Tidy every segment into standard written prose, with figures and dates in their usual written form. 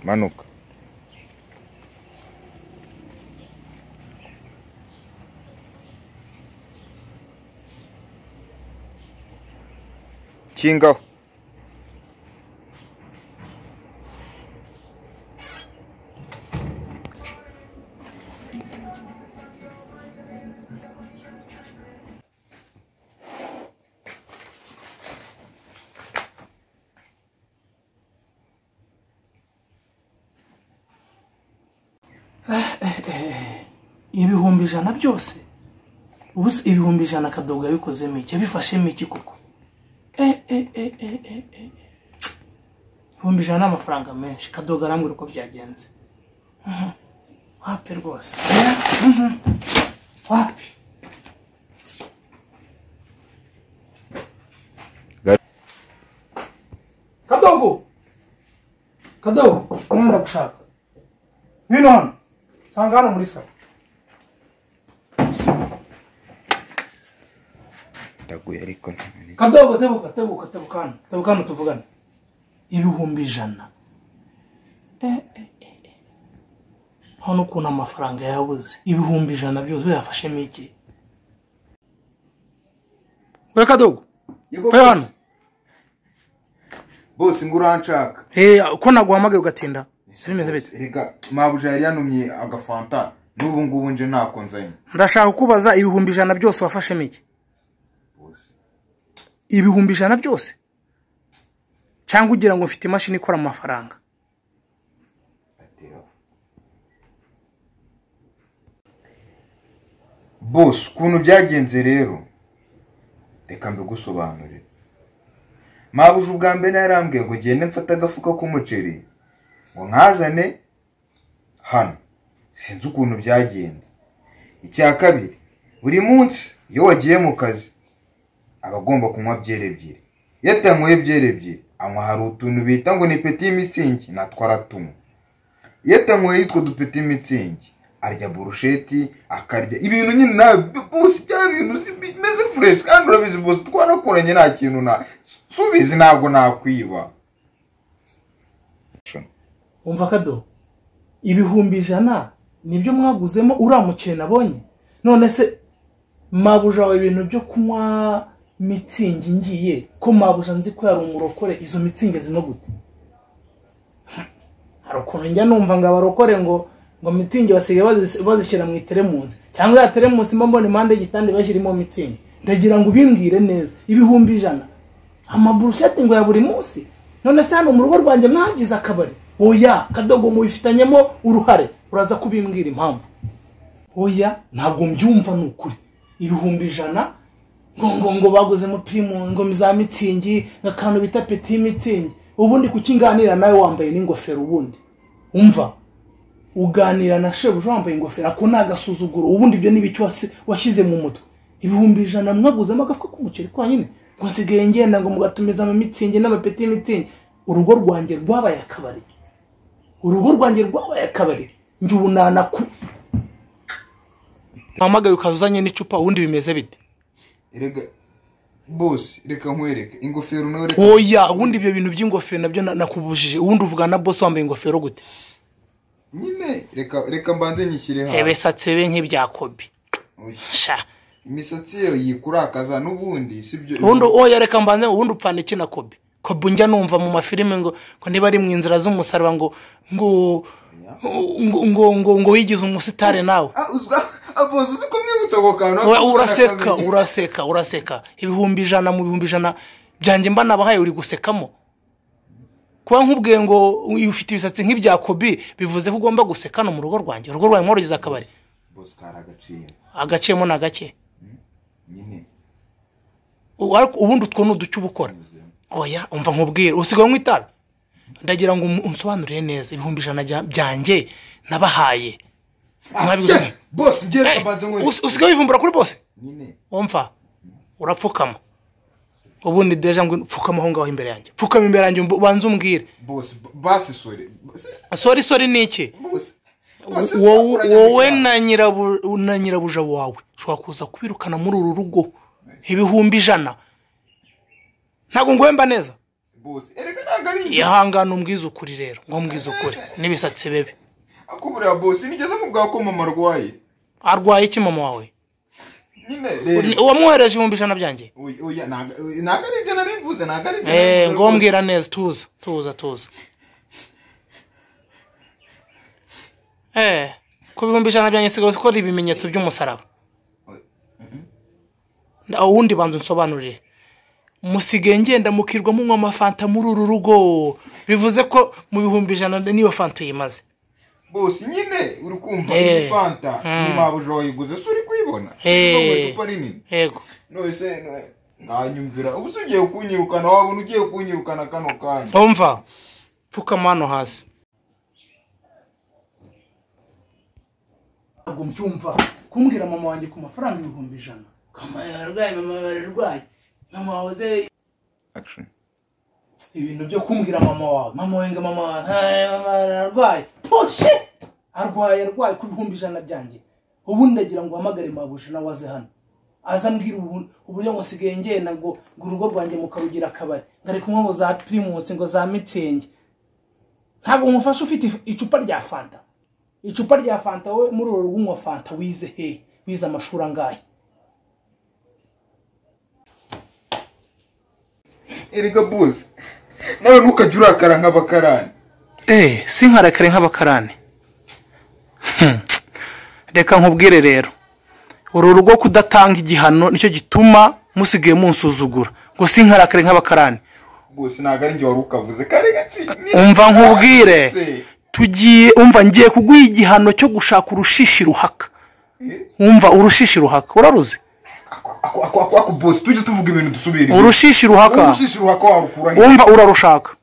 manuka. Kingaho. Ibihumbi ijana byose ubuse ibihumbi ijana Kadogo yabikoze mike bifashe mike koko ibihumbi ijana amafaranga menshi Kadogo arambwira uko byagenze wapi rwose wapi Kadogo nenda gushaka ngwino hano sanga hano muri salo Ndaguye ariko Kadogo tebuka hano tuvugane ibihumbi ijana hano kuna amafaranga yabuze ibihumbi ijana byose byafashe miki we Kadogo fa hano bose nguranshaka ko naguhamagaye ugatinda bimeze bite rega mabuja yari yanumye agafanta n'ubu ngubu nje nakonzanye ndashaka kubaza ibihumbi ijana byose wafashe miki ibihumbi ijana byose cyangwa ugira ngo mfite imashini ikora amafaranga boss kuntu byagenze rero reka mbigusobanurire mabuja ubwa mbere yarambwiye ngo gende mfata agafuka k'umuceri ngo nkazane hano sinzi ukuntu byagenze icya kabiri buri munsi iyo wagiye mu kazi abagomba kunywa byere ebyiri yatanyweye byere ebyiri anywa hari utuntu bita ngo ni petit mitsingi natwara tumwe yatanyweye yitwa dupeti mitsingi arya burusheti akarya ibintu nyine nawe bose bya bintu bimeze fresh kandi urabizi bose twarakoranye nta kintu na subizi ntabwo nakwiba umva Kadogo ibihumbi ijana nibyo mwaguzemo uramukene nabonye none se mabuja wawe ibintu byo kunywa mitsingi ngiye ko mabuja nzi ko yari umurokore izo mitsingi zino gute harukuntu njya numva ngo abarokore ngo mitsingi basigaye bazishyira mu iteremunsi cyangwa ya teremunsi mbona impande y'igitande bashyirimo mitsingi ndagira ngo ubimbwire neza ibihumbi ijana amaburushete ngo ya buri munsi none se hano mu rugo rwanjye mwagize akabari oya Kadogo mubifitanyemo uruhare uraza kubimbwira impamvu oya ntabwo mbyumva nukuri ibihumbi ijana ngo baguze mu primo ngo miza mitsingi ngakantu bita petit mitsingi ubundi kukinganira nawe wambaye n'ingofero ubundi umva uganira na shebuja wambaye ingofero ako nagasuzuguro ubundi byo nibicyo washyize mu mutwe ibihumbi ijana mwaguzemo agafuka k'umuceri kwa nyine ngo sigaye ngenda ngo mugatumiza ama mitsingi n'ama petit mitsingi urugo rwanjye rwabaye akabari nje ubunana ku amagaye ukazuzanye n'icupa ubundi bimeze bite erega boss reka nkwereke ingofero nawe reka oya ubundi ibyo bintu by'ingofero nabyo nakubujije ubundi uvuga na boss wambaye ingofero gute nyine reka mbanze nyishyire ha ebesatse be nk'ibyakobi sha imisatsi yo yikurakaza n'ubundi sibyo ubundi oya reka mbanze ubundi upfana iki na kobi njya numva mu mafilime ngo niba ari mu inzira z'umusaraba ngo wigize umusitare nawe abozo uko mwibutsa ko kantu uraseka ibihumbi ijana mu bihumbi ijana byanjye mba nabahaye uri gusekamo kuba nkubwiye ngo ufite ibisatsi nk'ibyakobi bivuze ko ugomba guseka no mu rugo rwanjye mworogiza akabari boss karagaciye agaciyemo na gake nyine ubundi utwo nuducyo ubukora oya umva nkubwire usigaye mwitabe ndagira ngo unsobanurire neza ibihumbi ijana byanjye nabahaye mwabivuze boss ngere kabanze ngo usigaye wivumbura kuri boss nyine umva urapfukama ubundi deja ngo pfukama aho ngaho imbere yanjye pfukama imbere yanjye banze umbwire boss basi sorry niki wowe na nyirabuja wawe ushobora kuza kubirukana muri uru rugo ibihumbi ijana ntago ngwemba neza boss erega ihangana umbwiza ukuri rero ngo mbwiza ukuri n'ibisatsi bebe akubura boss nigeze nkubwa ko mama arwaye iki mama wawe nyine rero wamwohereje 100 byanjye oya naga ari byo narimvuze naga ari ngo mbwira neza tuza ku 100 byanjye sigaho ko ibimenyetso by'umusaraba wundi banzu nsobanurire musige ngenda mukirwa munywa amafanta muri uru rugo bivuze ko mu 100 niyo fanta yimaze boss nyine uri kumva iyi fanta ni mabujo yiguze suri kwibona mu icupa rinini yego nose nganyumvira ubu ugiye kunyirukana wabona ugiye kunyirukana kano kanya umva pfuka mano hasi agum cyumva kumbwira mama wanjye ku mafaranga 100 kama yarwaye mama yarwaye mama waze action ibintu byo kumbwira mama wawe mama wenga mama arwaye poshe arwaye ku 100 byanjye ubu ndagira ngo hamagare mabuje na waze hano azambwira uburyo ngo sigaye ngenda ngo urugo rwanjye mukarugira akabari ngari kumwe ngo za primus ngo za mitenge ntabwo umufasha ufite icupa rya fanta we muri uru rugo fanta wize amashuri angahe erega boss nawe ntukajya urakara nk'abakarani sinkarakare nk'abakarani reka nkubwire rero uru rugo kudatanga igihano nicyo gituma musigaye munsuzugura ngo sinkarakare nk'abakarani boss naga ari nge warukavuze kare gaci umva nkubwire tugiye ngiye kuguha igihano cyo gushaka urushishi ruhaka umva urushishi ruhaka uraruzi ako boss tujye tuvuga ibintu dusubira urushishi ruhaka warukura umva urarushaka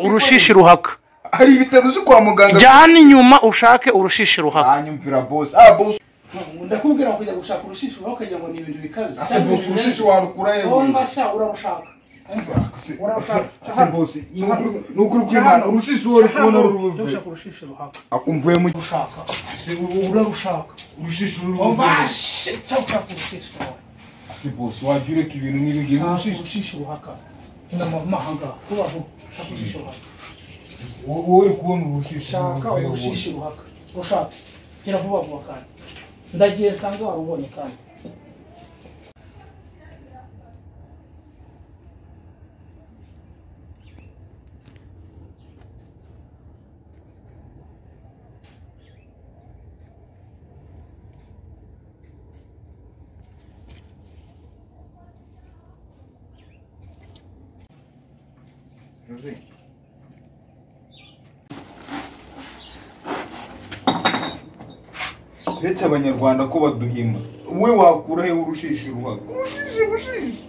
urushishi ruhaka hari ibitaro zo kwa muganga jyana inyuma ushake urushishi ruhaka anyumvira boss ndakubwira kujya gushaka urushishi ruhaka kugira ngo ni ibintu bikaze ase boss urushishi warukura yewe umva sha urarushaka nukuri kwimana urushishi wari kubona rubuve ushaka urushishi ruhaka akumvuye mu ushaka urarushaka urushishi umva cyangwa urushishi ase boss wajureka ibintu nk'ibi urushishi ruhaka n'amahanga kubaho ushaka urushishi ruhaka wowe kubona urushishi shaka urushishi ruhaka ushaka gira vuba kandi ndagiye sanga warubonye kandi Uretse abanyarwanda ko baduhima we wakura he urushishi ruhaga urushishi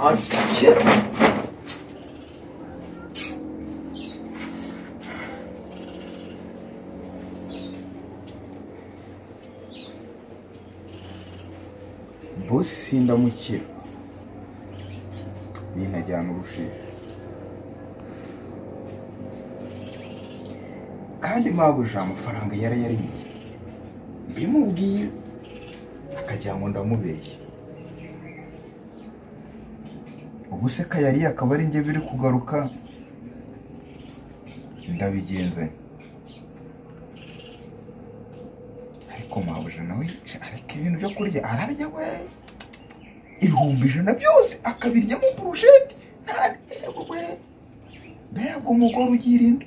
asike bosi ndamukira ninajyana urushishi kandi mabuja amafaranga yarayariye mbimubwiye akagira ngo ndamubeshye ubu se kayariye akaba ari njye biri kugaruka ndabigenzanye ariko mabuja nawe ariko ibintu byo kurya ararya we 100 byose akabiryamo burusheti nta yego we mbega umugore ugira inda